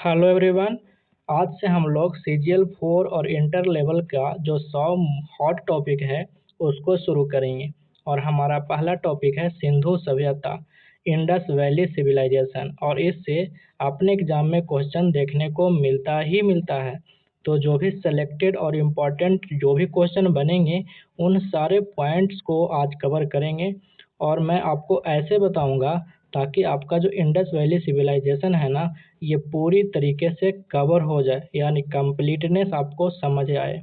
Hello everyone. आज से हम लोग CGL 4 और इंटर लेवल का जो 100 हॉट टॉपिक है उसको शुरू करेंगे। और हमारा पहला टॉपिक है सिंधु सभ्यता, इंडस वैली सिविलाइजेशन। और इससे अपने एग्जाम में क्वेश्चन देखने को मिलता ही मिलता है। तो जो भी सेलेक्टेड और इम्पोर्टेंट जो भी क्वेश्चन बनेंगे उन सारे पॉइंट्स को आज कवर करेंगे। और मैं आपको ऐसे बताऊंगा ताकि आपका जो इंडस वैली सिविलाइजेशन है ना, ये पूरी तरीके से कवर हो जाए, यानी कंप्लीटनेस आपको समझ आए।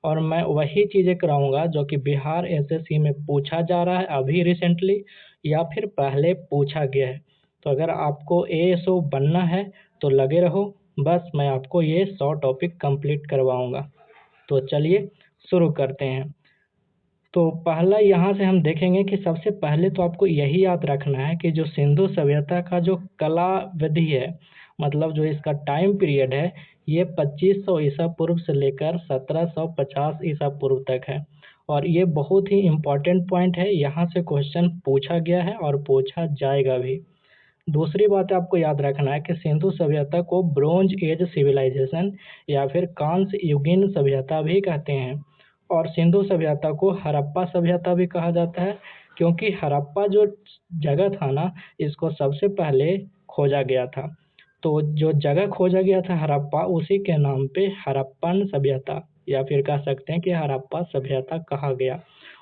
और मैं वही चीज़ें कराऊंगा जो कि बिहार एसएससी में पूछा जा रहा है अभी रिसेंटली, या फिर पहले पूछा गया है। तो अगर आपको एएसओ बनना है तो लगे रहो, बस मैं आपको ये 100 टॉपिक कंप्लीट करवाऊंगा। तो चलिए शुरू करते हैं। तो पहला यहाँ से हम देखेंगे कि सबसे पहले तो आपको यही याद रखना है कि जो सिंधु सभ्यता का जो कला विधि है, मतलब जो इसका टाइम पीरियड है, ये 2500 ईसा पूर्व से लेकर 1750 ईसा पूर्व तक है। और ये बहुत ही इम्पोर्टेंट पॉइंट है, यहाँ से क्वेश्चन पूछा गया है और पूछा जाएगा भी। दूसरी बात आपको याद रखना है कि सिंधु सभ्यता को ब्रोंज एज सिविलाइजेशन या फिर कांस्य युगीन सभ्यता भी कहते हैं। और सिंधु सभ्यता को हड़प्पा सभ्यता भी कहा जाता है, क्योंकि हड़प्पा जो जगह था ना, इसको सबसे पहले खोजा गया था। तो जो जगह खोजा गया था हड़प्पा, उसी के नाम पे हड़प्पन सभ्यता या फिर कह सकते हैं कि हड़प्पा सभ्यता कहा गया।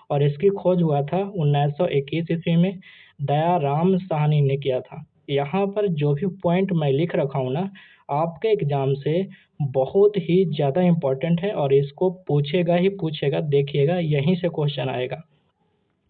और इसकी खोज हुआ था 1921 ईस्वी में दयाराम साहनी ने किया था। यहाँ पर जो भी पॉइंट मैं लिख रखा हूँ ना, आपके एग्जाम से बहुत ही ज़्यादा इम्पोर्टेंट है और इसको पूछेगा ही पूछेगा, देखिएगा यहीं से क्वेश्चन आएगा।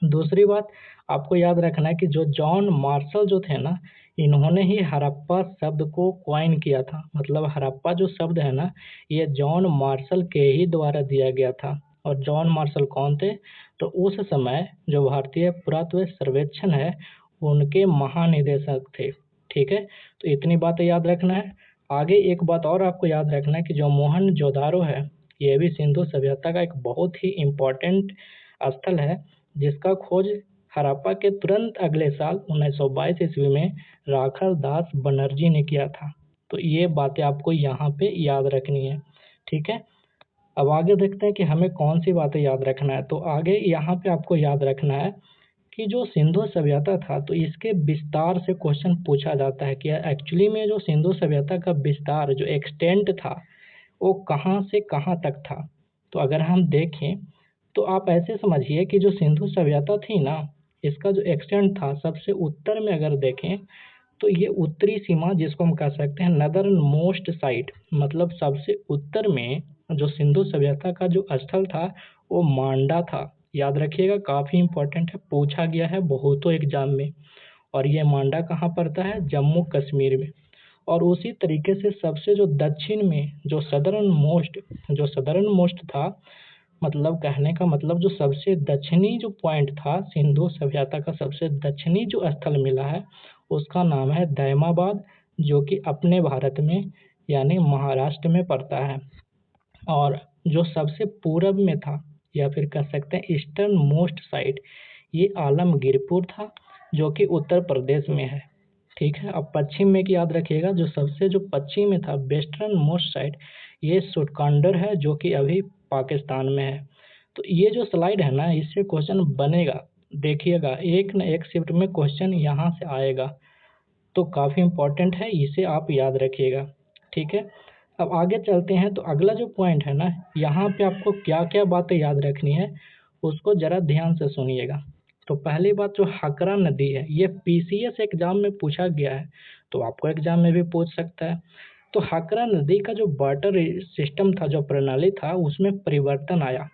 दूसरी बात आपको याद रखना है कि जो जॉन मार्शल जो थे ना, इन्होंने ही हड़प्पा शब्द को क्वाइन किया था। मतलब हड़प्पा जो शब्द है ना, ये जॉन मार्शल के ही द्वारा दिया गया था। और जॉन मार्शल कौन थे? तो उस समय जो भारतीय पुरातत्व सर्वेक्षण है, उनके महानिदेशक थे। ठीक है, तो इतनी बातें याद रखना है। आगे एक बात और आपको याद रखना है कि जो मोहनजोदारो है, ये भी सिंधु सभ्यता का एक बहुत ही इम्पोर्टेंट स्थल है, जिसका खोज हड़प्पा के तुरंत अगले साल 1922 ईस्वी में राखल दास बनर्जी ने किया था। तो ये बातें आपको यहाँ पे याद रखनी है। ठीक है, अब आगे देखते हैं कि हमें कौन सी बातें याद रखना है। तो आगे यहाँ पे आपको याद रखना है कि जो सिंधु सभ्यता था, तो इसके विस्तार से क्वेश्चन पूछा जाता है कि एक्चुअली में जो सिंधु सभ्यता का विस्तार जो एक्सटेंट था, वो कहाँ से कहाँ तक था। तो अगर हम देखें तो आप ऐसे समझिए कि जो सिंधु सभ्यता थी ना, इसका जो एक्सटेंट था सबसे उत्तर में अगर देखें तो ये उत्तरी सीमा जिसको हम कह सकते हैं नदर्न मोस्ट साइट, मतलब सबसे उत्तर में जो सिंधु सभ्यता का जो स्थल था वो मांडा था। याद रखिएगा, काफ़ी इंपॉर्टेंट है, पूछा गया है बहुतों एग्जाम में। और ये मांडा कहाँ पड़ता है? जम्मू कश्मीर में। और उसी तरीके से सबसे जो दक्षिण में जो सदर्न मोस्ट था, मतलब कहने का मतलब जो सबसे दक्षिणी जो पॉइंट था सिंधु सभ्यता का, सबसे दक्षिणी जो स्थल मिला है उसका नाम है दैमाबाद, जो कि अपने भारत में यानी महाराष्ट्र में पड़ता है। और जो सबसे पूरब में था या फिर कह सकते हैं ईस्टर्न मोस्ट साइड, ये आलमगीरपुर था, जो कि उत्तर प्रदेश में है। ठीक है, अब पश्चिम में की याद रखिएगा, जो सबसे जो पश्चिम में था वेस्टर्न मोस्ट साइड, ये सुटकांडर है, जो कि अभी पाकिस्तान में है। तो ये जो स्लाइड है ना, इससे क्वेश्चन बनेगा, देखिएगा एक न एक शिफ्ट में क्वेश्चन यहाँ से आएगा। तो काफ़ी इम्पोर्टेंट है, इसे आप याद रखिएगा। ठीक है, अब आगे चलते हैं। तो अगला जो पॉइंट है ना, यहाँ पे आपको क्या क्या बातें याद रखनी है उसको ज़रा ध्यान से सुनिएगा। तो पहली बात, जो हकरा नदी है, ये पीसीएस एग्जाम में पूछा गया है, तो आपको एग्जाम में भी पूछ सकता है। तो हकरा नदी का जो वाटर सिस्टम था, जो प्रणाली था, उसमें परिवर्तन आया।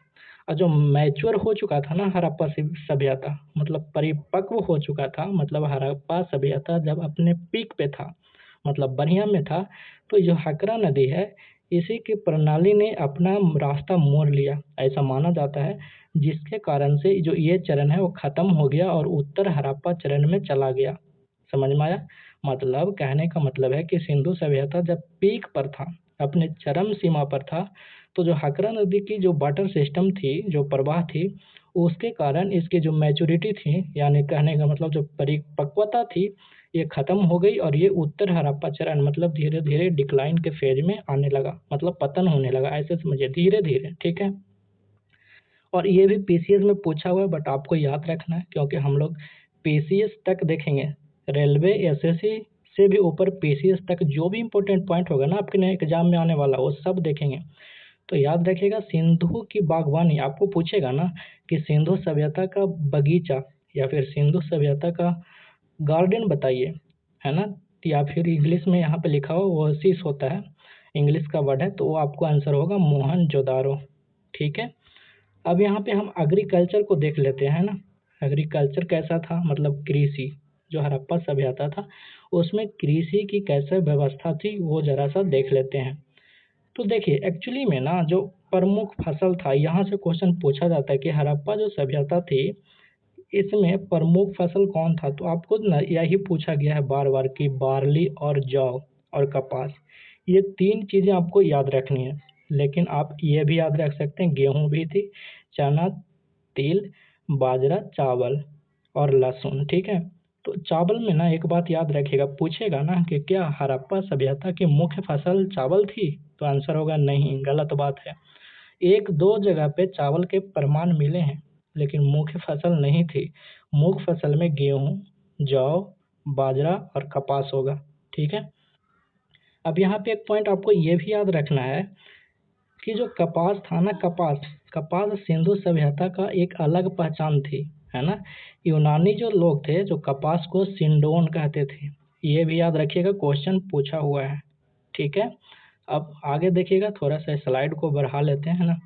और जो मैच्योर हो चुका था ना हड़प्पा सभ्यता, मतलब परिपक्व हो चुका था, मतलब हड़प्पा सभ्यता जब अपने पीक पे था, मतलब बढ़िया में था, तो जो हकरा नदी है, इसी की प्रणाली ने अपना रास्ता मोड़ लिया, ऐसा माना जाता है। जिसके कारण से जो ये चरण है वो खत्म हो गया और उत्तर हड़प्पा चरण में चला गया। समझ में आया? मतलब कहने का मतलब है कि सिंधु सभ्यता जब पीक पर था, अपने चरम सीमा पर था, तो जो हकरा नदी की जो वाटर सिस्टम थी, जो प्रवाह थी, उसके कारण इसकी जो मैच्योरिटी थी, यानी कहने का मतलब जो परिपक्वता थी, ये ख़त्म हो गई और ये उत्तर हड़प्पा चरण मतलब धीरे धीरे डिक्लाइन के फेज में आने लगा, मतलब पतन होने लगा, ऐसे समझिए धीरे धीरे। ठीक है, और ये भी पीसीएस में पूछा हुआ है, बट आपको याद रखना है क्योंकि हम लोग पीसीएस तक देखेंगे, रेलवे एसएससी से भी ऊपर पीसीएस तक जो भी इंपॉर्टेंट पॉइंट होगा ना आपके एग्जाम में आने वाला वो सब देखेंगे। तो याद रखिएगा, सिंधु की बागवानी आपको पूछेगा ना कि सिंधु सभ्यता का बगीचा या फिर सिंधु सभ्यता का गार्डन बताइए, है ना, या फिर इंग्लिश में यहाँ पे लिखा हो ओएसिस होता है, इंग्लिश का वर्ड है, तो वो आपको आंसर होगा मोहनजोदारो। ठीक है, अब यहाँ पे हम एग्रीकल्चर को देख लेते हैं ना। एग्रीकल्चर कैसा था, मतलब कृषि, जो हड़प्पा सभ्यता था उसमें कृषि की कैसे व्यवस्था थी वो जरा सा देख लेते हैं। तो देखिए एक्चुअली में ना जो प्रमुख फसल था, यहाँ से क्वेश्चन पूछा जाता है कि हड़प्पा जो सभ्यता थी इसमें प्रमुख फसल कौन था, तो आपको ना यही पूछा गया है बार बार कि बार्ली और जौ और कपास, ये तीन चीज़ें आपको याद रखनी है। लेकिन आप ये भी याद रख सकते हैं गेहूँ भी थी, चना, तिल, बाजरा, चावल और लहसुन। ठीक है, तो चावल में ना एक बात याद रखिएगा, पूछेगा ना कि क्या हड़प्पा सभ्यता की मुख्य फसल चावल थी, तो आंसर होगा नहीं, गलत बात है। एक दो जगह पे चावल के प्रमाण मिले हैं लेकिन मुख्य फसल नहीं थी। मुख्य फसल में गेहूँ, जौ, बाजरा और कपास होगा। ठीक है, अब यहाँ पे एक पॉइंट आपको ये भी याद रखना है कि जो कपास था ना, कपास कपास सिंधु सभ्यता का एक अलग पहचान थी, है ना। यूनानी जो लोग थे जो कपास को सिंडोन कहते थे, ये भी याद रखिएगा, क्वेश्चन पूछा हुआ है। ठीक है, अब आगे देखिएगा, थोड़ा सा स्लाइड को बढ़ा लेते हैं ना।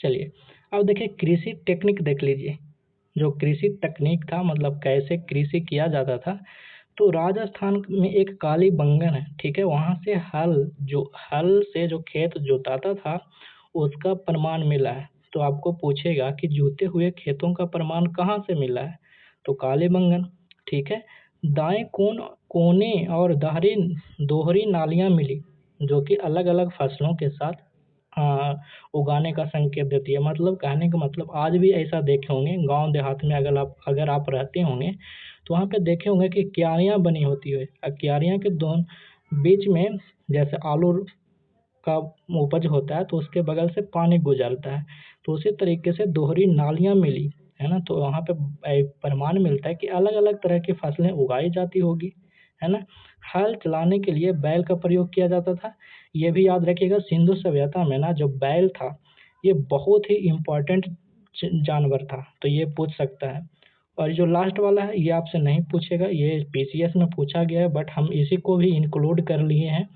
चलिए अब देखिए कृषि टेक्निक देख लीजिए, जो कृषि तकनीक था मतलब कैसे कृषि किया जाता था। तो राजस्थान में एक काली बंगन है, ठीक है, वहाँ से हल से जो खेत जोताता था उसका प्रमाण मिला है। तो आपको पूछेगा कि जोते हुए खेतों का प्रमाण कहाँ से मिला है, तो काली बंगन। ठीक है, दाएं कोने और दाहरी दोहरी नालियाँ मिली जो कि अलग अलग फसलों के साथ उगाने का संकेत देती है। मतलब कहने का मतलब आज भी ऐसा देखे होंगे गांव देहात में, अगर आप रहते होंगे तो वहाँ पे देखे होंगे कि क्यारियाँ बनी होती है, क्यारियाँ के दोनों बीच में जैसे आलू का उपज होता है तो उसके बगल से पानी गुजरता है, तो उसी तरीके से दोहरी नालियाँ मिली, है ना। तो वहाँ पे प्रमाण मिलता है कि अलग अलग तरह की फसलें उगाई जाती होगी, है ना। हल चलाने के लिए बैल का प्रयोग किया जाता था। ये भी याद रखिएगा, सिंधु सभ्यता में ना जो बैल था ये बहुत ही इम्पोर्टेंट जानवर था, तो ये पूछ सकता है। और जो लास्ट वाला है ये आपसे नहीं पूछेगा, ये पीसीएस में पूछा गया है बट हम इसी को भी इंक्लूड कर लिए हैं।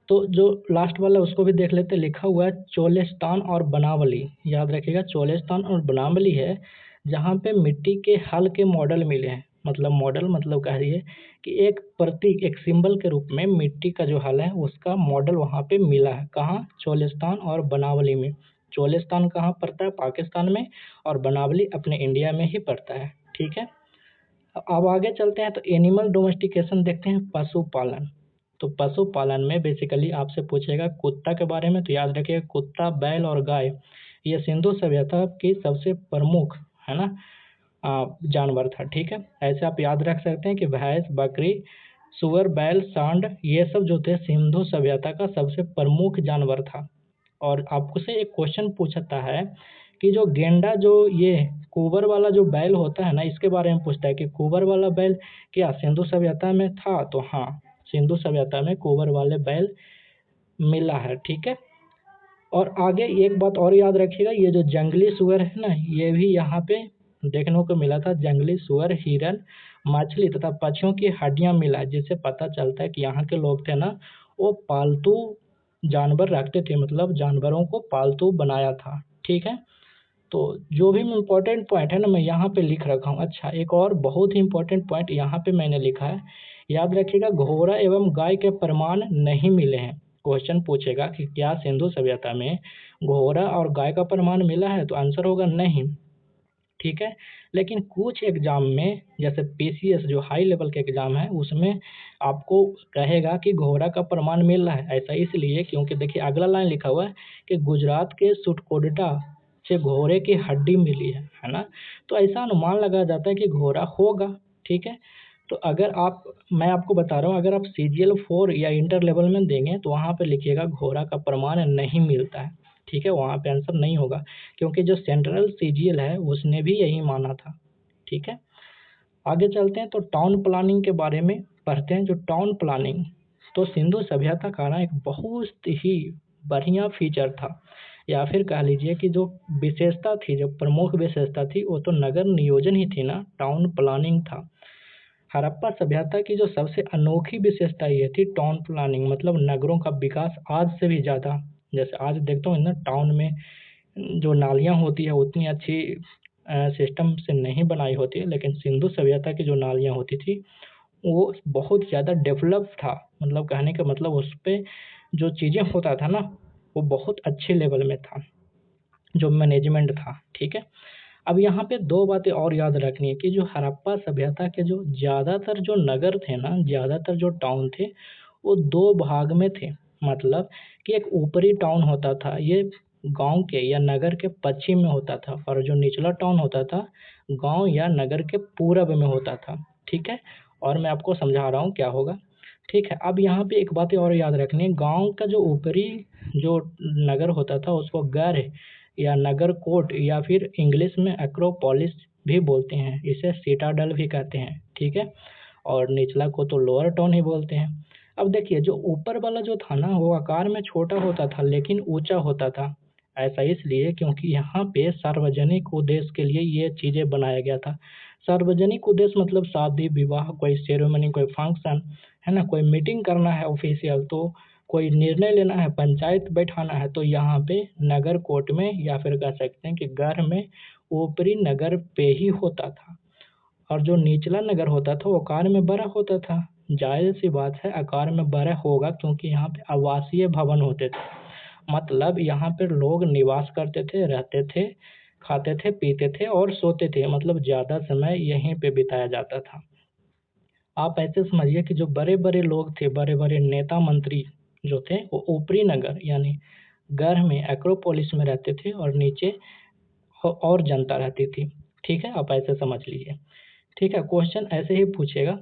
तो जो लास्ट वाला उसको भी देख लेते हैं, लिखा हुआ है चोलेस्तान और बनावली। याद रखिएगा चोलेस्तान और बनावली है जहाँ पे मिट्टी के हल के मॉडल मिले हैं। मतलब मॉडल मतलब कहिए कि एक प्रतीक, एक सिंबल के रूप में मिट्टी का जो हल है उसका मॉडल वहाँ पे मिला है। कहाँ, चोलेस्तान और बनावली में। चोलेस्तान कहाँ पड़ता है, पाकिस्तान में, और बनावली अपने इंडिया में ही पड़ता है। ठीक है, अब आगे चलते हैं तो एनिमल डोमेस्टिकेशन देखते हैं, पशुपालन। तो पशुपालन में बेसिकली आपसे पूछेगा कुत्ता के बारे में, तो याद रखिएगा कुत्ता, बैल और गाय ये सिंधु सभ्यता की सबसे प्रमुख, है ना, जानवर था। ठीक है, ऐसे आप याद रख सकते हैं कि भैंस, बकरी, सुअर, बैल, सांड ये सब जो थे सिंधु सभ्यता का सबसे प्रमुख जानवर था। और आपको से एक क्वेश्चन पूछता है कि जो गेंडा, जो ये कुबर वाला जो बैल होता है ना, इसके बारे में पूछता है कि कुबर वाला बैल क्या सिंधु सभ्यता में था, तो हाँ, सिंधु सभ्यता में कुबर वाले बैल मिला है। ठीक है, और आगे एक बात और याद रखिएगा, ये जो जंगली सुअर है ना ये भी यहाँ पे देखने को मिला था। जंगली सुअर, हिरन, मछली तथा पक्षियों की हड्डियाँ मिला, जिससे पता चलता है कि यहाँ के लोग थे ना वो पालतू जानवर रखते थे, मतलब जानवरों को पालतू बनाया था। ठीक है, तो जो भी इम्पोर्टेंट पॉइंट है ना मैं यहाँ पे लिख रखा हूँ। अच्छा, एक और बहुत ही इम्पोर्टेंट पॉइंट यहाँ पे मैंने लिखा है, याद रखिएगा घोड़ा एवं गाय के प्रमाण नहीं मिले हैं। क्वेश्चन पूछेगा कि क्या सिंधु सभ्यता में घोड़ा और गाय का प्रमाण मिला है, तो आंसर होगा नहीं। ठीक है, लेकिन कुछ एग्जाम में जैसे पीसीएस जो हाई लेवल के एग्जाम है उसमें आपको कहेगा कि घोड़ा का प्रमाण मिल रहा है। ऐसा इसलिए क्योंकि देखिए अगला लाइन लिखा हुआ है कि गुजरात के सुटकोडा से घोड़े की हड्डी मिली है ना। तो ऐसा अनुमान लगाया जाता है कि घोड़ा होगा। ठीक है, तो अगर आप मैं आपको बता रहा हूँ, अगर आप CGL4 या इंटर लेवल में देंगे तो वहाँ पे लिखिएगा घोड़ा का प्रमाण नहीं मिलता है। ठीक है, वहाँ पे आंसर नहीं होगा, क्योंकि जो सेंट्रल CGL है उसने भी यही माना था। ठीक है, आगे चलते हैं तो टाउन प्लानिंग के बारे में पढ़ते हैं। जो टाउन प्लानिंग, तो सिंधु सभ्यता का ना एक बहुत ही बढ़िया फीचर था, या फिर कह लीजिए कि जो विशेषता थी, जो प्रमुख विशेषता थी, वो तो नगर नियोजन ही थी ना, टाउन प्लानिंग था। हड़प्पा सभ्यता की जो सबसे अनोखी विशेषता ये थी टाउन प्लानिंग, मतलब नगरों का विकास आज से भी ज़्यादा, जैसे आज देखता हूँ ना टाउन में जो नालियाँ होती है उतनी अच्छी सिस्टम से नहीं बनाई होती है, लेकिन सिंधु सभ्यता की जो नालियाँ होती थी वो बहुत ज़्यादा डेवलप था। मतलब कहने का मतलब उस पे जो चीज़ें होता था ना वो बहुत अच्छे लेवल में था, जो मैनेजमेंट था। ठीक है, अब यहाँ पे दो बातें और याद रखनी है कि जो हड़प्पा सभ्यता के जो ज़्यादातर जो नगर थे ना, ज़्यादातर जो टाउन थे, वो दो भाग में थे। मतलब कि एक ऊपरी टाउन होता था, ये गांव के या नगर के पश्चिम में होता था, और जो निचला टाउन होता था गांव या नगर के पूरब में होता था। ठीक है, और मैं आपको समझा रहा हूँ क्या होगा। ठीक है, अब यहाँ पे एक बात और याद रखनी है, गांव का जो ऊपरी जो नगर होता था उसको गढ़ या नगर कोट या फिर इंग्लिश में एक्रोपोलिस भी बोलते हैं, इसे सिटाडल भी कहते हैं। ठीक है, और निचला को तो लोअर टाउन ही बोलते हैं। अब देखिए जो ऊपर वाला जो था ना वो आकार में छोटा होता था लेकिन ऊंचा होता था। ऐसा इसलिए क्योंकि यहाँ पे सार्वजनिक उद्देश्य के लिए ये चीज़ें बनाया गया था। सार्वजनिक उद्देश्य मतलब शादी विवाह, कोई सेरेमनी, कोई फंक्शन, है ना, कोई मीटिंग करना है ऑफिशियल, तो कोई निर्णय लेना है, पंचायत बैठाना है, तो यहाँ पे नगर कोर्ट में या फिर कह सकते हैं कि घर में ऊपरी नगर पे ही होता था। और जो निचला नगर होता था वो आकार में बड़ा होता था। जाहिर सी बात है आकार में बड़ा होगा क्योंकि यहाँ पे आवासीय भवन होते थे, मतलब यहाँ पे लोग निवास करते थे, रहते थे, खाते थे, पीते थे और सोते थे, मतलब ज़्यादा समय यहीं पे बिताया जाता था। आप ऐसे समझिए कि जो बड़े बड़े लोग थे, बड़े बड़े नेता मंत्री जो थे वो ऊपरी नगर यानी गढ़ में एक्रोपोलिस में रहते थे और नीचे और जनता रहती थी। ठीक है, आप ऐसे समझ लीजिए। ठीक है, क्वेश्चन ऐसे ही पूछेगा।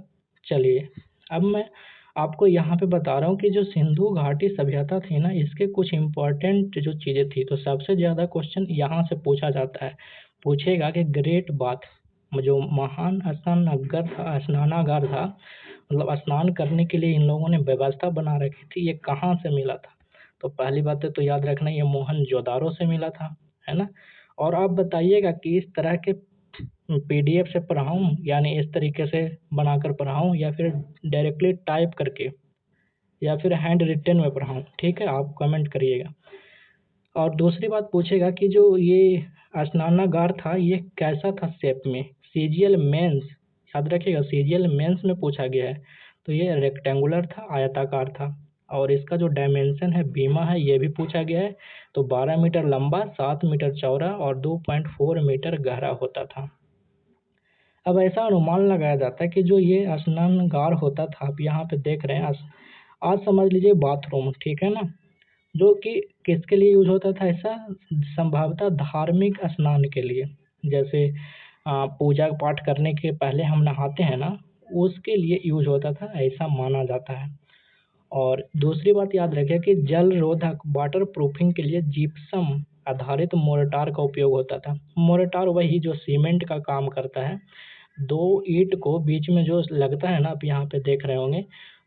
चलिए अब मैं आपको यहाँ पे बता रहा हूँ कि जो सिंधु घाटी सभ्यता थी ना इसके कुछ इम्पोर्टेंट जो चीज़ें थी, तो सबसे ज़्यादा क्वेश्चन यहाँ से पूछा जाता है। पूछेगा कि ग्रेट बाथ, जो महान स्नानघर था, स्नानागार था, मतलब स्नान करने के लिए इन लोगों ने व्यवस्था बना रखी थी, ये कहाँ से मिला था। तो पहली बात तो याद रखना ये मोहनजोदारो से मिला था, है ना। और आप बताइएगा कि इस तरह के PDF से पढ़ाऊँ, यानी इस तरीके से बनाकर पढ़ाऊँ या फिर डायरेक्टली टाइप करके या फिर हैंड रिटन में पढ़ाऊँ। ठीक है, आप कमेंट करिएगा। और दूसरी बात पूछेगा कि जो ये स्नानागार था ये कैसा था शेप में। CGL मेंस, याद रखिएगा CGL मेंस में पूछा गया है, तो ये रेक्टेंगुलर था, आयताकार था। और इसका जो डायमेंशन है बीमा है ये भी पूछा गया है, तो 12 मीटर लंबा, 7 मीटर चौड़ा और 2.4 मीटर गहरा होता था। अब ऐसा अनुमान लगाया जाता है कि जो ये स्नानागार होता था, आप यहाँ पे देख रहे हैं, आज समझ लीजिए बाथरूम, ठीक है ना, जो कि किसके लिए यूज होता था ऐसा, संभवतः धार्मिक स्नान के लिए, जैसे पूजा पाठ करने के पहले हम नहाते हैं ना, उसके लिए यूज होता था, ऐसा माना जाता है। और दूसरी बात याद रखें कि जल रोधक वाटर प्रूफिंग के लिए जिप्सम आधारित मोर्टार का उपयोग होता था। मोर्टार वही जो सीमेंट का काम करता है, दो ईंट को बीच में जो लगता है ना, आप यहाँ पे देख रहे होंगे,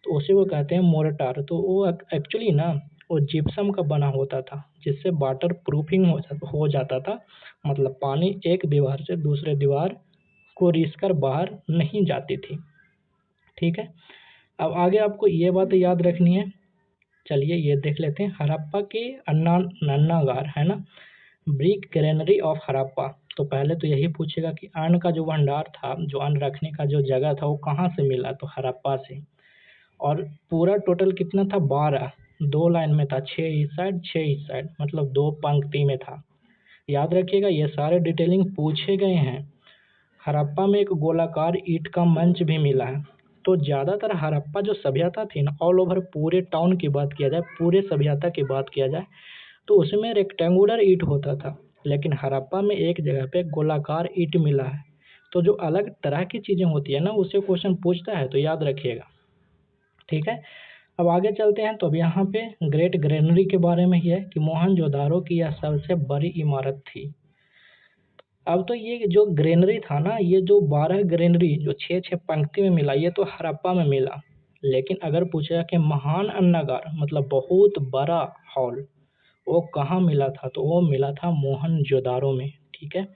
तो उसी को कहते हैं मोर्टार। तो वो एक्चुअली ना वो जिप्सम का बना होता था, जिससे वाटर प्रूफिंग हो जाता था, मतलब पानी एक दीवार से दूसरे दीवार को रिसकर बाहर नहीं जाती थी। ठीक है, अब आगे आपको ये बात याद रखनी है। चलिए ये देख लेते हैं, हड़प्पा के अन्नागार है ना, ब्रिक ग्रेनरी ऑफ हड़प्पा। तो पहले तो यही पूछेगा कि अन्न का जो भंडार था, जो अन्न रखने का जो जगह था वो कहाँ से मिला, तो हड़प्पा से। और पूरा टोटल कितना था, 12, 2 लाइन में था, 6 इस साइड 6 इस साइड, मतलब 2 पंक्ति में था। याद रखिएगा ये सारे डिटेलिंग पूछे गए हैं। हड़प्पा में एक गोलाकार ईंट का मंच भी मिला है। तो ज़्यादातर हड़प्पा जो सभ्यता थी ना, ऑल ओवर पूरे टाउन की बात किया जाए, पूरे सभ्यता की बात किया जाए, तो उसमें रेक्टेंगुलर ईंट होता था। लेकिन हड़प्पा में एक जगह पे गोलाकार ईंट मिला है। तो जो अलग तरह की चीज़ें होती है ना, उससे क्वेश्चन पूछता है, तो याद रखिएगा। ठीक है, अब आगे चलते हैं। तो अब यहाँ पे ग्रेट ग्रेनरी के बारे में ही है कि मोहनजोदारो की यह सबसे बड़ी इमारत थी। अब तो ये जो ग्रेनरी था ना, ये जो 12 ग्रेनरी जो 6-6 पंक्ति में मिला, ये तो हड़प्पा में मिला। लेकिन अगर पूछेगा कि महान अन्नागार मतलब बहुत बड़ा हॉल, वो कहाँ मिला था, तो वो मिला था मोहनजोदारो में। ठीक है,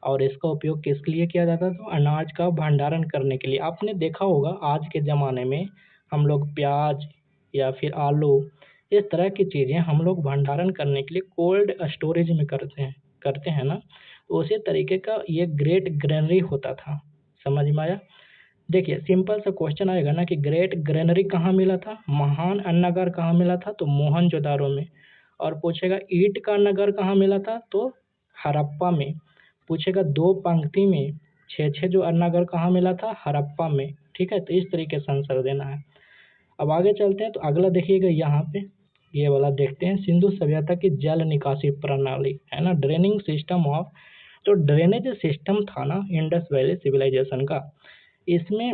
और इसका उपयोग किस लिए किया जाता था, तो अनाज का भंडारण करने के लिए। आपने देखा होगा आज के ज़माने में हम लोग प्याज या फिर आलू, इस तरह की चीज़ें हम लोग भंडारण करने के लिए कोल्ड स्टोरेज में करते हैं ना। तो उसी तरीके का ये ग्रेट ग्रेनरी होता था। समझ में आया? देखिए सिंपल सा क्वेश्चन आएगा ना कि ग्रेट ग्रेनरी कहाँ मिला था, महान अन्नागार कहाँ मिला था, तो मोहनजोदारो में। और पूछेगा ईंट का अन्नागार कहाँ मिला था, तो हड़प्पा में। पूछेगा 2 पंक्ति में 6-6 जो अन्नागार कहाँ मिला था, हड़प्पा में। ठीक है, तो इस तरीके से आंसर देना है। अब आगे चलते हैं। तो अगला देखिएगा यहाँ पे, ये वाला देखते हैं, सिंधु सभ्यता की जल निकासी प्रणाली है ना, ड्रेनिंग सिस्टम ऑफ। तो ड्रेनेज सिस्टम था ना इंडस वैली सिविलाइजेशन का, इसमें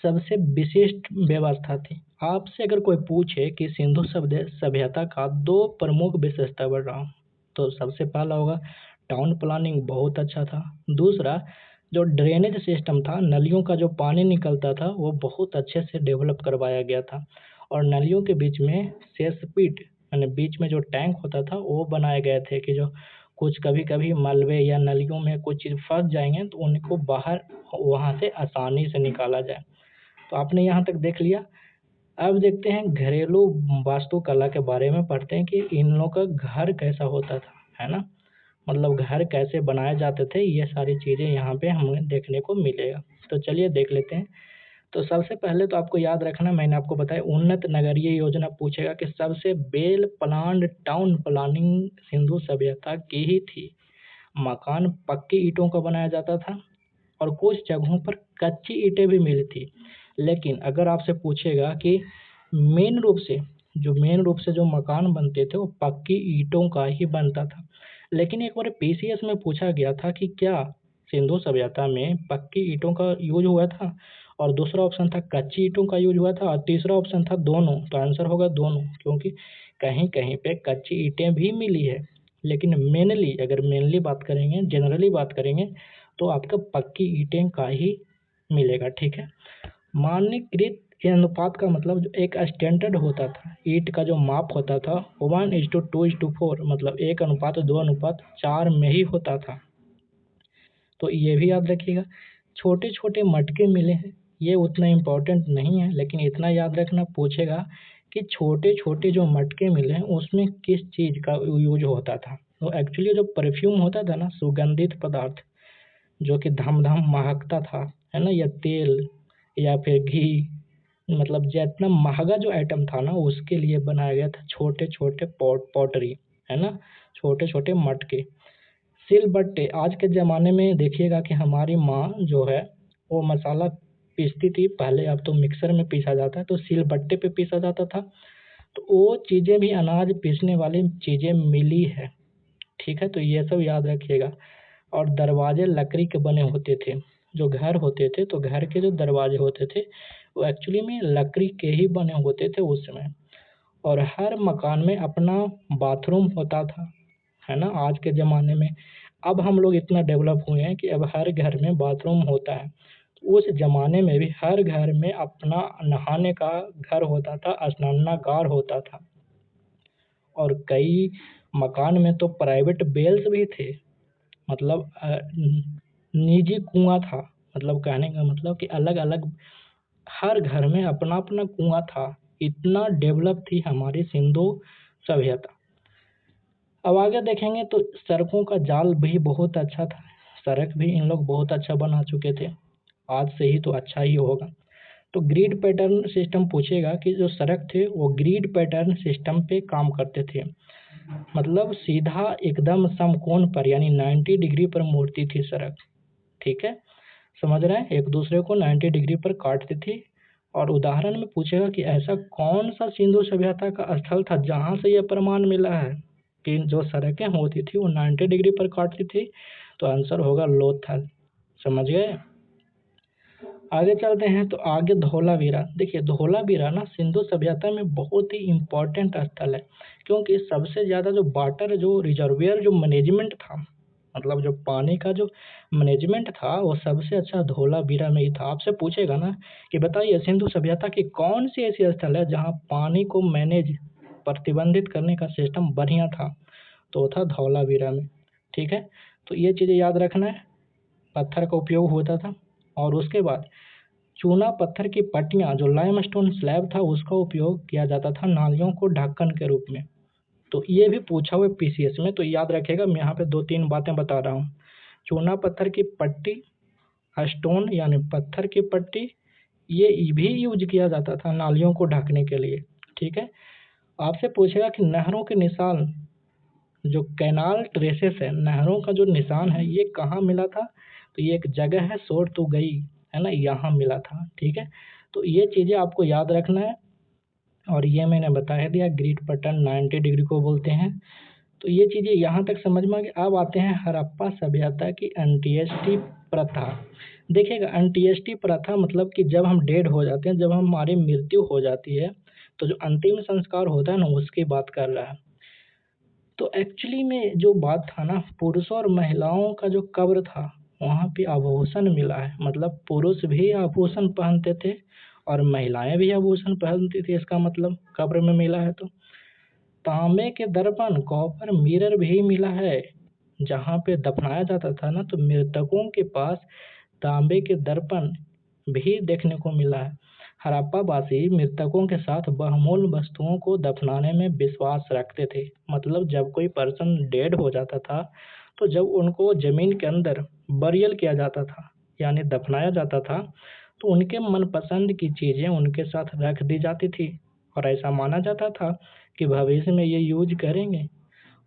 सबसे विशिष्ट व्यवस्था थी। आपसे अगर कोई पूछे कि सिंधु सभ्यता का 2 प्रमुख विशेषता बताओ, तो सबसे पहला होगा टाउन प्लानिंग बहुत अच्छा था। दूसरा जो ड्रेनेज सिस्टम था, नलियों का जो पानी निकलता था वो बहुत अच्छे से डेवलप करवाया गया था। और नलियों के बीच में सेसपिट यानी बीच में जो टैंक होता था वो बनाए गए थे कि जो कुछ कभी-कभी मलबे या नलियों में कुछ चीज़ फँस जाएँगे तो उनको बाहर वहाँ से आसानी से निकाला जाए। तो आपने यहाँ तक देख लिया। अब देखते हैं घरेलू वास्तुकला के बारे में, पढ़ते हैं कि इन लोगों का घर कैसा होता था, है ना? मतलब घर कैसे बनाए जाते थे, ये सारी चीज़ें यहाँ पे हमें देखने को मिलेगा। तो चलिए देख लेते हैं। तो सबसे पहले तो आपको याद रखना, मैंने आपको बताया उन्नत नगरीय योजना पूछेगा कि सबसे well planned town planning Sindhu सभ्यता की ही थी। मकान पक्की ईंटों का बनाया जाता था और कुछ जगहों पर कच्ची ईंटें भी मिली थी। लेकिन अगर आपसे पूछेगा कि मेन रूप से जो मकान बनते थे वो पक्की ईंटों का ही बनता था। लेकिन एक बार पीसीएस में पूछा गया था कि क्या सिंधु सभ्यता में पक्की ईंटों का यूज हुआ था, और दूसरा ऑप्शन था कच्ची ईंटों का यूज हुआ था, और तीसरा ऑप्शन था दोनों। तो आंसर होगा दोनों, क्योंकि कहीं कहीं पे कच्ची ईंटें भी मिली है। लेकिन मेनली बात करेंगे, जनरली बात करेंगे, तो आपका पक्की ईंटें का ही मिलेगा। ठीक है, मानकीकृत अनुपात का मतलब जो एक स्टैंडर्ड होता था, ईंट का जो माप होता था 1:2:4, मतलब 1:2:4 में ही होता था। तो ये भी याद रखिएगा। छोटे छोटे मटके मिले हैं, ये उतना इम्पोर्टेंट नहीं है, लेकिन इतना याद रखना पूछेगा कि छोटे छोटे जो मटके मिले हैं उसमें किस चीज़ का यूज होता था। तो एक्चुअली जो परफ्यूम होता था ना, सुगंधित पदार्थ जो कि धम-धम महकता था, है ना? या तेल या फिर घी, मतलब जितना महँगा जो आइटम था ना, उसके लिए बनाया गया था छोटे-छोटे पॉटरी, है ना? छोटे-छोटे मटके। सिलबट्टे, आज के ज़माने में देखिएगा कि हमारी माँ जो है, वो मसाला पीसती थी पहले, अब तो मिक्सर में पीसा जाता है, तो सिलबट्टे पे पीसा जाता था। तो वो चीज़ें भी, अनाज पीसने वाली चीज़ें मिली है। ठीक है, तो ये सब याद रखिएगा। और दरवाजे लकड़ी के बने होते थे। जो घर होते थे, तो घर के जो दरवाजे होते थे वो एक्चुअली में लकड़ी के ही बने होते थे उस समय। और हर मकान में अपना बाथरूम होता था, है ना? आज के ज़माने में अब हम लोग इतना डेवलप हुए हैं कि अब हर घर में बाथरूम होता है। तो उस ज़माने में भी हर घर में अपना नहाने का घर होता था, स्नानागार होता था। और कई मकान में तो प्राइवेट वेल्स भी थे, मतलब निजी कुआँ था। मतलब कहने का मतलब कि अलग-अलग हर घर में अपना-अपना कुआँ था। इतना डेवलप थी हमारी सिंधु सभ्यता। अब आगे देखेंगे तो सड़कों का जाल भी बहुत अच्छा था। सड़क भी इन लोग बहुत अच्छा बना चुके थे। आज से ही तो अच्छा ही होगा। तो ग्रिड पैटर्न सिस्टम पूछेगा कि जो सड़क थे वो ग्रिड पैटर्न सिस्टम पे काम करते थे। मतलब सीधा एकदम समकोण पर, यानी 90 डिग्री पर मुड़ती थी सड़क। ठीक है, समझ रहे हैं? एक दूसरे को 90 डिग्री पर काटती थी। और उदाहरण में पूछेगा कि ऐसा कौन सा सिंधु सभ्यता का स्थल था जहाँ से यह प्रमाण मिला है की जो सड़कें होती थी वो 90 डिग्री पर काटती थी, तो आंसर होगा लोथल। समझ गए। आगे चलते हैं तो आगे धोलावीरा। देखिए धोलावीरा ना सिंधु सभ्यता में बहुत ही इम्पोर्टेंट स्थल है, क्योंकि सबसे ज़्यादा जो वाटर जो रिजर्वियर जो मैनेजमेंट था, मतलब जो पानी का जो मैनेजमेंट था वो सबसे अच्छा धोलावीरा में ही था। आपसे पूछेगा ना कि बताइए सिंधु सभ्यता की कौन सी ऐसी स्थल है जहाँ पानी को मैनेज प्रतिबंधित करने का सिस्टम बढ़िया था, तो वो था धौलावीरा में। ठीक है, तो ये चीज़ें याद रखना है। पत्थर का उपयोग होता था, और उसके बाद चूना पत्थर की पट्टियाँ जो लाइमस्टोन स्लैब था उसका उपयोग किया जाता था नालियों को ढक्कन के रूप में। तो ये भी पूछा हुआ है पीसीएस में, तो याद रखेगा। मैं यहाँ पे 2-3 बातें बता रहा हूँ। चूना पत्थर की पट्टी, स्टोन यानी पत्थर की पट्टी, ये भी यूज किया जाता था नालियों को ढकने के लिए। ठीक है, आपसे पूछेगा कि नहरों के निशान, जो कैनाल ट्रेसेस है, नहरों का जो निशान है, ये कहाँ मिला था, तो ये एक जगह है सोर तू गई, है ना, यहाँ मिला था। ठीक है, तो ये चीज़ें आपको याद रखना है। और ये मैंने बता दिया ग्रिड पैटर्न 90 डिग्री को बोलते हैं। तो ये चीज़ें यहाँ तक समझ में आ गई। अब आते हैं हड़प्पा सभ्यता की अंत्येष्टि प्रथा। देखिएगा अंत्येष्टि प्रथा मतलब कि जब हम डेड हो जाते हैं, जब हमारी मृत्यु हो जाती है, तो जो अंतिम संस्कार होता है ना, उसकी बात कर रहा है। तो एक्चुअली में जो बात था ना, पुरुषों और महिलाओं का जो कब्र था वहाँ पे आभूषण मिला है, मतलब पुरुष भी आभूषण पहनते थे और महिलाएं भी आभूषण पहनती थी। इसका मतलब कब्र में मिला है। तो तांबे के दर्पण कॉपर मिरर भी मिला है। जहाँ पे दफनाया जाता था ना, तो मृतकों के पास तांबे के दर्पण भी देखने को मिला है। हड़प्पावासी मृतकों के साथ बहुमूल्य वस्तुओं को दफनाने में विश्वास रखते थे। मतलब जब कोई पर्सन डेड हो जाता था, तो जब उनको जमीन के अंदर बरियल किया जाता था, यानी दफनाया जाता था, तो उनके मनपसंद की चीज़ें उनके साथ रख दी जाती थी, और ऐसा माना जाता था कि भविष्य में ये यूज करेंगे।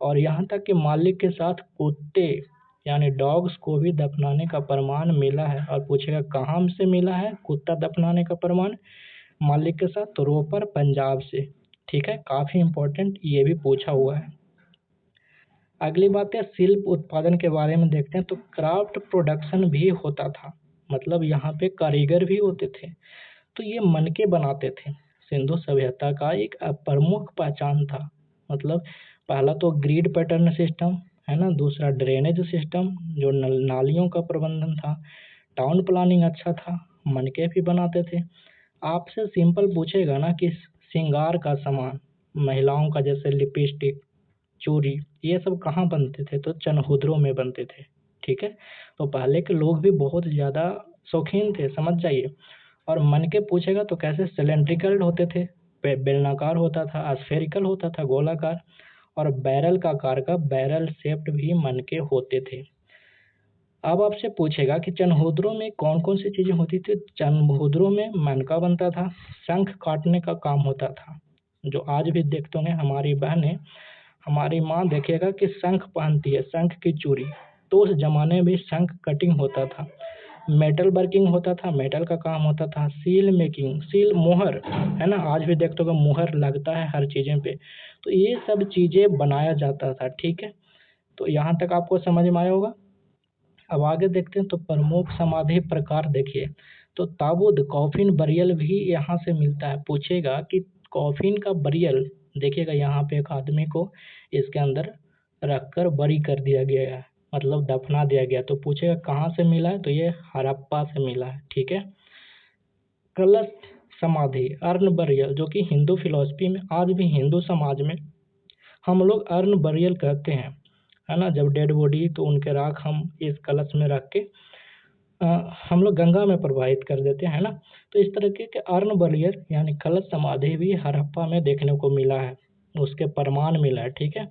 और यहाँ तक कि मालिक के साथ कुत्ते यानी डॉग्स को भी दफनाने का प्रमाण मिला है। और पूछेगा कहाँ से मिला है कुत्ता दफनाने का प्रमाण मालिक के साथ, तो रोपर पंजाब से। ठीक है, काफ़ी इम्पोर्टेंट, ये भी पूछा हुआ है। अगली बात है शिल्प उत्पादन के बारे में देखते हैं। तो क्राफ्ट प्रोडक्शन भी होता था, मतलब यहाँ पे कारीगर भी होते थे, तो ये मनके बनाते थे। सिंधु सभ्यता का एक प्रमुख पहचान था। मतलब पहला तो ग्रिड पैटर्न सिस्टम है ना, दूसरा ड्रेनेज सिस्टम जो नालियों का प्रबंधन था, टाउन प्लानिंग अच्छा था, मनके भी बनाते थे। आपसे सिंपल पूछेगा ना कि श्रृंगार का सामान, महिलाओं का जैसे लिपस्टिक, चूड़ी, ये सब कहाँ बनते थे, तो चनहुदरों में बनते थे। ठीक है, तो पहले के लोग भी बहुत ज़्यादा शौकीन थे, समझ जाइए। और मनके पूछेगा तो कैसे सिलेंड्रिकल होते थे, बेलनाकार होता था, स्फेरिकल होता था, गोलाकार, और बैरल का आकार का बैरल शेप्ड भी मनके होते थे। अब आपसे पूछेगा कि चनहुदरों में कौन कौन सी चीज़ें होती थी। चनहुदरों में मनका बनता था, शंख काटने का काम होता था, जो आज भी देखते होंगे हमारी बहनें, हमारी माँ देखिएगा कि शंख पहनती है, शंख की चूड़ी, तो उस जमाने में शंख कटिंग होता था। मेटल वर्किंग होता था, मेटल का काम होता था। सील मेकिंग, सील मोहर, है ना, आज भी देखते होगा मोहर लगता है हर चीज़ें पे, तो ये सब चीज़ें बनाया जाता था। ठीक है, तो यहाँ तक आपको समझ में आया होगा। अब आगे देखते हैं तो प्रमुख समाधि प्रकार देखिए। तो ताबूत कॉफिन बरियल भी यहाँ से मिलता है। पूछेगा कि कॉफिन का बरियल, देखिएगा यहाँ पे एक आदमी को इसके अंदर रखकर बरी कर दिया गया है, मतलब दफना दिया गया। तो पूछेगा कहाँ से मिला है, तो ये हड़प्पा से मिला है। ठीक है, कलश समाधि अर्ण बरियल, जो कि हिंदू फिलॉसफी में आज भी हिंदू समाज में हम लोग अर्ण बरियल कहते हैं, है ना। जब डेड बॉडी तो उनके राख हम इस कलश में रख के अ, हम लोग गंगा में प्रवाहित कर देते हैं, है ना। तो इस तरीके के अर्ण बरियल यानी कलश समाधि भी हड़प्पा में देखने को मिला है, उसके प्रमाण मिला है। ठीक है,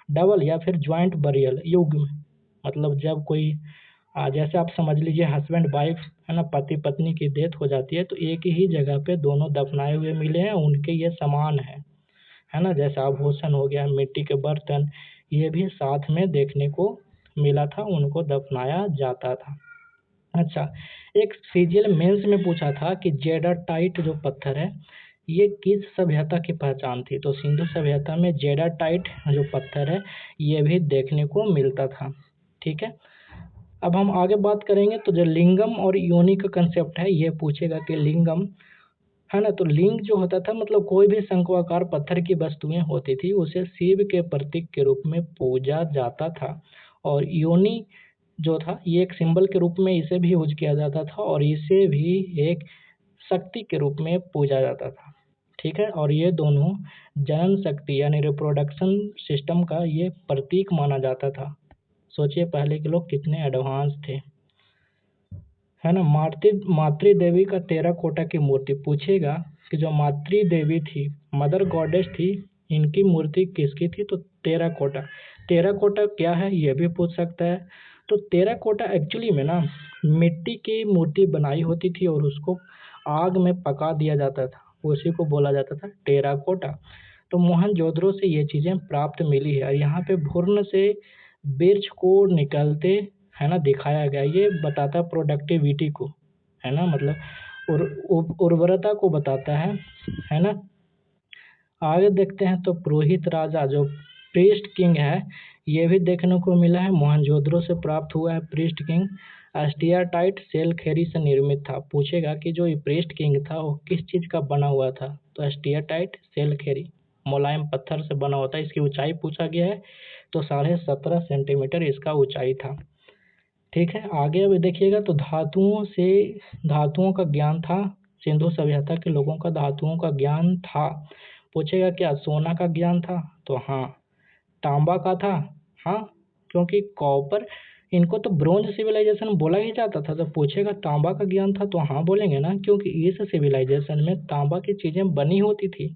डबल या फिर ज्वाइंट बरियल युग में, मतलब जब कोई जैसे आप समझ लीजिए हस्बैंड वाइफ, है ना, पति पत्नी की डेथ हो जाती है, तो एक ही जगह पे दोनों दफनाए हुए मिले हैं, उनके ये समान है ना। जैसे आभूषण हो गया, मिट्टी के बर्तन, ये भी साथ में देखने को मिला था, उनको दफनाया जाता था। अच्छा, एक सीजीएल मेंस में पूछा था कि जेडाटाइट जो पत्थर है, ये किस सभ्यता की पहचान थी? तो सिंधु सभ्यता में जेडाटाइट जो पत्थर है ये भी देखने को मिलता था। ठीक है, अब हम आगे बात करेंगे तो जो लिंगम और योनि का कंसेप्ट है ये पूछेगा कि लिंगम है ना, तो लिंग जो होता था मतलब कोई भी शंक्वाकार पत्थर की वस्तुएं होती थी उसे शिव के प्रतीक के रूप में पूजा जाता था। और योनि जो था ये एक सिंबल के रूप में इसे भी यूज किया जाता था और इसे भी एक शक्ति के रूप में पूजा जाता था। ठीक है, और ये दोनों जनन शक्ति यानी रिप्रोडक्शन सिस्टम का ये प्रतीक माना जाता था। सोचिए पहले के लोग कितने एडवांस थे, है ना। मातृ देवी का टेराकोटा की मूर्ति पूछेगा कि जो मातृ देवी थी, मदर गॉडेस थी, इनकी मूर्ति किसकी थी? तो टेराकोटा। टेराकोटा क्या है ये भी पूछ सकता है। तो टेराकोटा एक्चुअली में ना मिट्टी की मूर्ति बनाई होती थी और उसको आग में पका दिया जाता था, उसी को बोला जाता था टेराकोटा। तो मोहनजोदड़ो से ये चीज़ें प्राप्त मिली है और यहाँ पे भूर्ण से वृक्ष को निकलते है ना दिखाया गया। ये बताता है प्रोडक्टिविटी को, है ना, मतलब उर्वरता को बताता है ना। आगे देखते हैं तो पुरोहित राजा जो प्रीस्ट किंग है ये भी देखने को मिला है, मोहनजोदड़ो से प्राप्त हुआ है प्रीस्ट किंग। एस्टियाटाइट सेल खेरी से निर्मित था। पूछेगा कि जो ये प्रीस्ट किंग था वो किस चीज़ का बना हुआ था? तो एस्टियाटाइट सेल खेरी मुलायम पत्थर से बना होता है। इसकी ऊंचाई पूछा गया है तो 17.5 सेंटीमीटर इसका ऊंचाई था। ठीक है, आगे अब देखिएगा तो धातुओं का ज्ञान था। सिंधु सभ्यता के लोगों का धातुओं का ज्ञान था। पूछेगा क्या सोना का ज्ञान था? तो हाँ। तांबा का था? हाँ, क्योंकि कॉपर इनको तो ब्रोंज सिविलाइजेशन बोला ही जाता था। तो पूछेगा तांबा का ज्ञान था? तो हाँ बोलेंगे ना, क्योंकि इस सिविलाइजेशन में तांबा की चीज़ें बनी होती थी।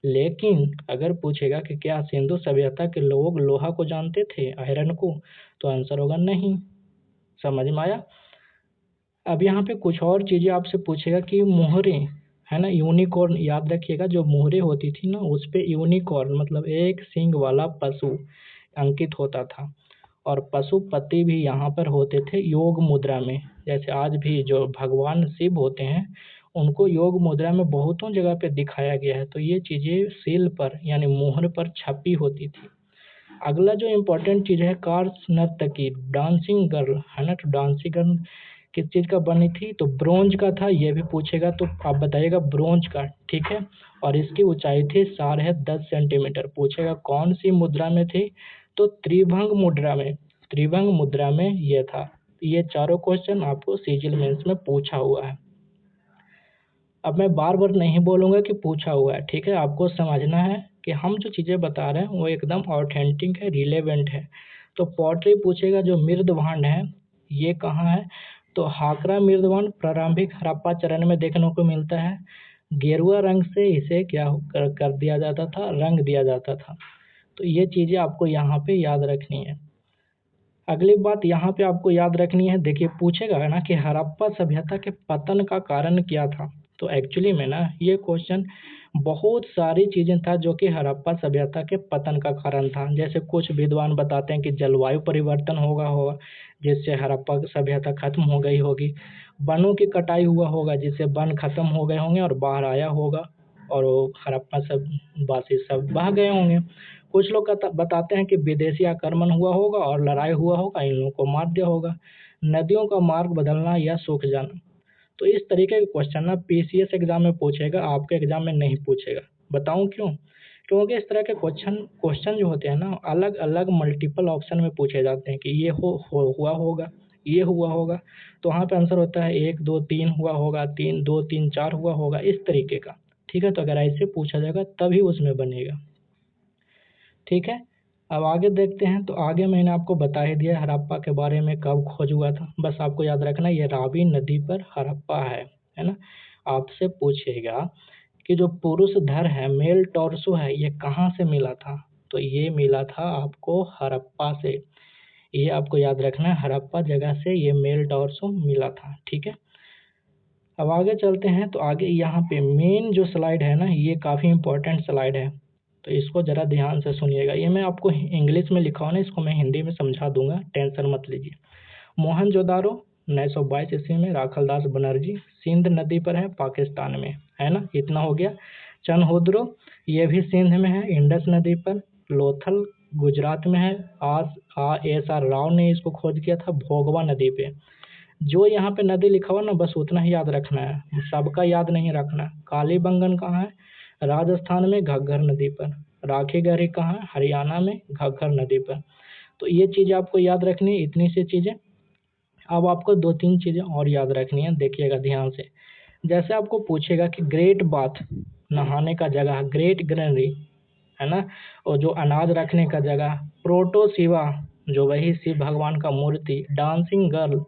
लेकिन अगर पूछेगा कि क्या सिंधु सभ्यता के लोग लोहा को जानते थे, आयरन को, तो आंसर होगा नहीं। समझ में आया? अब यहाँ पे कुछ और चीज़ें आपसे पूछेगा कि मोहरे, है ना, यूनिकॉर्न याद रखिएगा। जो मोहरे होती थी ना उस पे यूनिकॉर्न मतलब एक सींग वाला पशु अंकित होता था। और पशुपति भी यहाँ पर होते थे योग मुद्रा में। जैसे आज भी जो भगवान शिव होते हैं उनको योग मुद्रा में बहुतों जगह पे दिखाया गया है। तो ये चीज़ें सील पर यानी मोहर पर छपी होती थी। अगला जो इम्पोर्टेंट चीज़ है कार्स नर्तकी डांसिंग गर्ल, है ना। तो डांसिंग गर्ल किस चीज़ का बनी थी? तो ब्रोंज का था। ये भी पूछेगा तो आप बताइएगा ब्रोंज का। ठीक है, और इसकी ऊंचाई थी 10.5 सेंटीमीटर। पूछेगा कौन सी मुद्रा में थी? तो त्रिभंग मुद्रा में। त्रिभंग मुद्रा में ये था। ये चारों क्वेश्चन आपको सीजीएल मेंस में पूछा हुआ है। अब मैं बार बार नहीं बोलूँगा कि पूछा हुआ है। ठीक है, आपको समझना है कि हम जो चीज़ें बता रहे हैं वो एकदम ऑथेंटिक है, रिलेवेंट है। तो पॉटरी पूछेगा जो मृदभांड है ये कहाँ है? तो हाकरा मृदभांड प्रारंभिक हड़प्पा चरण में देखने को मिलता है। गेरुआ रंग से इसे क्या कर दिया जाता था? रंग दिया जाता था। तो ये चीज़ें आपको यहाँ पे याद रखनी है। अगली बात यहाँ पे आपको याद रखनी है, देखिए पूछेगा ना कि हड़प्पा सभ्यता के पतन का कारण क्या था? तो एक्चुअली में ना ये क्वेश्चन बहुत सारी चीज़ें था जो कि हड़प्पा सभ्यता के पतन का कारण था। जैसे कुछ विद्वान बताते हैं कि जलवायु परिवर्तन होगा जिससे हड़प्पा सभ्यता खत्म हो गई होगी। वनों की कटाई हुआ होगा जिससे वन खत्म हो गए होंगे और बाढ़ आया होगा और वो हड़प्पा सब वासी सब बह गए होंगे। कुछ लोग बताते हैं कि विदेशी आक्रमण हुआ होगा और लड़ाई हुआ होगा, इन लोगों को मार दिया होगा। नदियों का मार्ग बदलना या सूख जाना। तो इस तरीके के क्वेश्चन ना पीसीएस एग्जाम में पूछेगा, आपके एग्जाम में नहीं पूछेगा। बताऊं क्यों? क्योंकि इस तरह के क्वेश्चन क्वेश्चन जो होते हैं ना अलग अलग मल्टीपल ऑप्शन में पूछे जाते हैं कि ये हुआ होगा, ये हुआ होगा। तो वहाँ पे आंसर होता है 1 2 3 हुआ होगा, 3 2 3 4 हुआ होगा, इस तरीके का। ठीक है, तो अगर ऐसे पूछा जाएगा तभी उसमें बनेगा। ठीक है, अब आगे देखते हैं। तो आगे मैंने आपको बता ही दिया हड़प्पा के बारे में कब खोज हुआ था। बस आपको याद रखना ये रावी नदी पर हड़प्पा है ना। आपसे पूछेगा कि जो पुरुष धर है, मेल टॉर्सो है, ये कहाँ से मिला था? तो ये मिला था आपको हड़प्पा से। ये आपको याद रखना है, हड़प्पा जगह से ये मेल टॉर्सो मिला था। ठीक है, अब आगे चलते हैं। तो आगे यहाँ पे मेन जो स्लाइड है ना ये काफ़ी इंपॉर्टेंट स्लाइड है, तो इसको ज़रा ध्यान से सुनिएगा। ये मैं आपको इंग्लिश में लिखा हूँ ना, इसको मैं हिंदी में समझा दूंगा, टेंशन मत लीजिए। मोहनजोदारो 1922 ईस्वी में राखलदास बनर्जी सिंध नदी पर है पाकिस्तान में, है ना। इतना हो गया। चनहुद्रो ये भी सिंध में है इंडस नदी पर। लोथल गुजरात में है। एस आर राव ने इसको खोज किया था भोगवा नदी पे। जो यहाँ पे नदी लिखा हुआ ना बस उतना ही याद रखना है, सबका याद नहीं रखना। कालीबंगन कहाँ है? राजस्थान में घग्गर नदी पर। राखी गहरी कहाँ है? हरियाणा में घग्गर नदी पर। तो ये चीज़ें आपको याद रखनी है, इतनी सी चीज़ें। अब आपको 2-3 चीज़ें और याद रखनी है, देखिएगा ध्यान से। जैसे आपको पूछेगा कि ग्रेट बाथ नहाने का जगह, ग्रेट ग्रैनरी है ना, और जो अनाज रखने का जगह, प्रोटो शिवा जो वही शिव भगवान का मूर्ति, डांसिंग गर्ल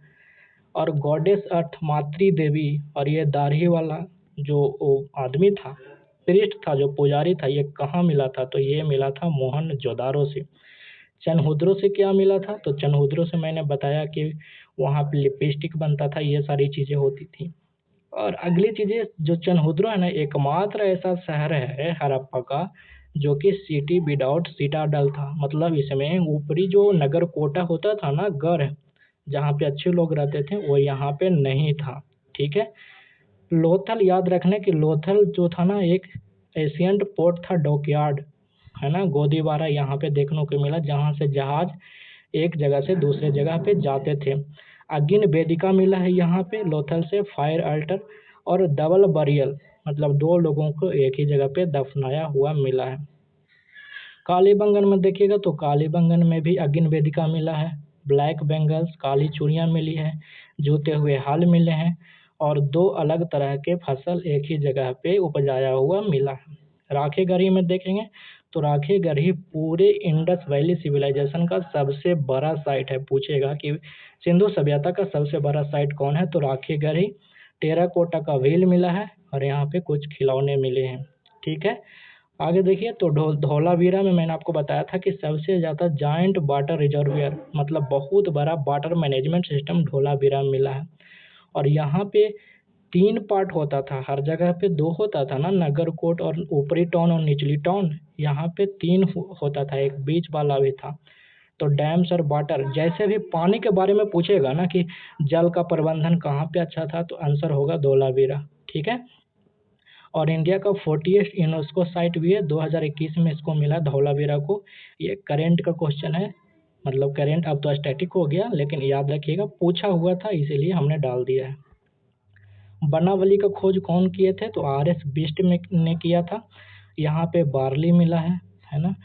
और गॉडेस अर्थ मातृ देवी, और ये दाढ़ी वाला जो आदमी था, प्रीस्ट था, जो पुजारी था, ये कहाँ मिला था? तो ये मिला था मोहनजोदारो से। चनहुद्रो से क्या मिला था? तो चनहुद्रो से मैंने बताया कि वहाँ पे लिपस्टिक बनता था, ये सारी चीज़ें होती थी। और अगली चीज़ें, जो चनहुद्रो है ना, एकमात्र ऐसा शहर है हड़प्पा का जो कि सिटी विदाउट सिटाडल था। मतलब इसमें ऊपरी जो नगर कोटा होता था ना, गढ़ जहाँ पे अच्छे लोग रहते थे, वो यहाँ पे नहीं था। ठीक है। लोथल याद रखने की, लोथल जो था ना एक एशियंट पोर्ट था, डॉकयार्ड है ना, गोदीबारा यहाँ पे देखने को मिला जहाँ से जहाज एक जगह से दूसरे जगह पे जाते थे। अगिन वेदिका मिला है यहाँ पे लोथल से, फायर अल्टर और डबल बरियल, मतलब 2 लोगों को एक ही जगह पे दफनाया हुआ मिला है। कालीबंगन में देखिएगा तो कालीबंगन में भी अगिन वेदिका मिला है, ब्लैक बेंगल्स काली चूड़ियाँ मिली है, जूते हुए हल मिले हैं और 2 अलग तरह के फसल एक ही जगह पे उपजाया हुआ मिला है। राखेगढ़ी में देखेंगे तो राखेगढ़ी पूरे इंडस वैली सिविलाइजेशन का सबसे बड़ा साइट है। पूछेगा कि सिंधु सभ्यता का सबसे बड़ा साइट कौन है? तो राखेगढ़ी। टेराकोटा का व्हील मिला है और यहाँ पे कुछ खिलौने मिले हैं। ठीक है। आगे देखिए तो धौलावीरा में मैंने आपको बताया था कि सबसे ज़्यादा जाइंट वाटर रिजर्वियर, मतलब बहुत बड़ा वाटर मैनेजमेंट सिस्टम धौलावीरा में मिला है। और यहाँ पे 3 पार्ट होता था, हर जगह पे 2 होता था ना, नगरकोट और ऊपरी टाउन और निचली टाउन। यहाँ पे 3 होता था, एक बीच वाला भी था। तो डैम्स और वाटर, जैसे भी पानी के बारे में पूछेगा ना कि जल का प्रबंधन कहाँ पे अच्छा था, तो आंसर होगा धौलावीरा। ठीक है। और इंडिया का 40th यूनेस्को साइट भी है, 2021 में इसको मिला धौलावीरा को। ये करेंट का क्वेश्चन है, मतलब करेंट अब तो स्टैटिक हो गया, लेकिन याद रखिएगा पूछा हुआ था इसीलिए हमने डाल दिया है। बनावली का खोज कौन किए थे? तो आर.एस. बिष्ट ने किया था। यहाँ पे बार्ली मिला है ना।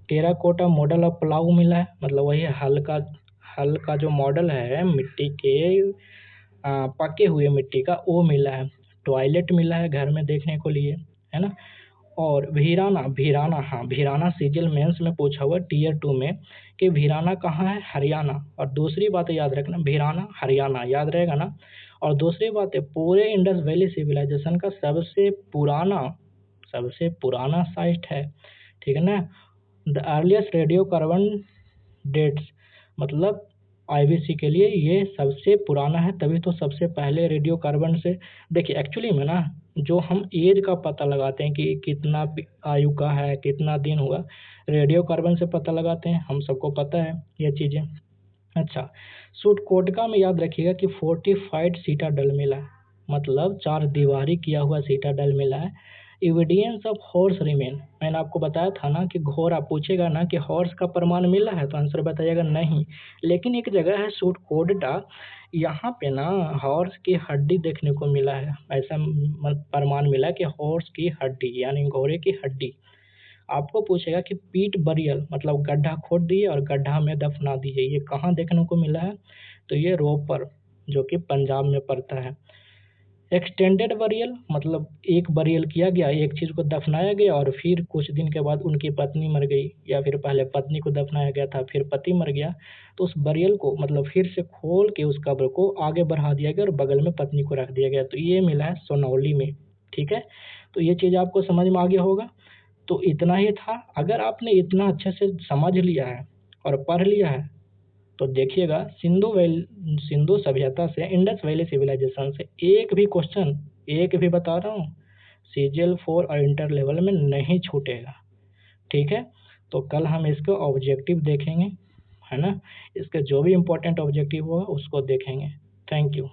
टेराकोटा मॉडल ऑफ प्लाऊ मिला है, मतलब वही हल का जो मॉडल है मिट्टी के पके हुए मिट्टी का, वो मिला है। टॉयलेट मिला है घर में देखने को लिए, है ना। और भीराना सीजीएल मेंस में पूछा हुआ टियर 2 में कि भीराना कहाँ है? हरियाणा। और दूसरी बात याद रखना, भीराना हरियाणा याद रहेगा ना। और दूसरी बात है, पूरे इंडस वैली सिविलाइजेशन का सबसे पुराना साइट है। ठीक है ना। The earliest radio carbon dates, मतलब आईबीसी के लिए ये सबसे पुराना है, तभी तो सबसे पहले रेडियो कार्बन से। देखिए एक्चुअली में ना, जो हम एज का पता लगाते हैं कि कितना आयु का है, कितना दिन हुआ, रेडियो कार्बन से पता लगाते हैं, हम सबको पता है ये चीज़ें। अच्छा, सूटकोटका में याद रखिएगा कि फोर्टिफाइड सीटाडल मिला है, मतलब 4 दीवारी किया हुआ सीटाडल मिला है। एविडेंस ऑफ हॉर्स रिमेन, मैंने आपको बताया था ना कि घोड़ा, पूछेगा ना कि हॉर्स का प्रमाण मिला है तो आंसर बताइएगा नहीं। लेकिन एक जगह है सूटकोटका, यहाँ पे ना हॉर्स की हड्डी देखने को मिला है, ऐसा प्रमाण मिला कि हॉर्स की हड्डी यानी घोड़े की हड्डी। आपको पूछेगा कि पीट बरियल, मतलब गड्ढा खोद दिए और गड्ढा में दफना दिए, ये कहाँ देखने को मिला है? तो ये रोपर, जो कि पंजाब में पड़ता है। एक्सटेंडेड बरियल, मतलब एक बरियल किया गया, एक चीज़ को दफनाया गया और फिर कुछ दिन के बाद उनकी पत्नी मर गई, या फिर पहले पत्नी को दफनाया गया था फिर पति मर गया, तो उस बरियल को मतलब फिर से खोल के उस कब्र को आगे बढ़ा दिया गया और बगल में पत्नी को रख दिया गया। तो ये मिला है सोनौली में। ठीक है। तो ये चीज़ आपको समझ में आ गया होगा। तो इतना ही था। अगर आपने इतना अच्छे से समझ लिया है और पढ़ लिया है तो देखिएगा सिंधु सभ्यता से, इंडस वैली सिविलाइजेशन से एक भी क्वेश्चन, एक भी बता रहा हूँ, सीजीएल 4 और इंटर लेवल में नहीं छूटेगा। ठीक है। तो कल हम इसका ऑब्जेक्टिव देखेंगे, है ना। इसका जो भी इम्पोर्टेंट ऑब्जेक्टिव होगा उसको देखेंगे। Thank you.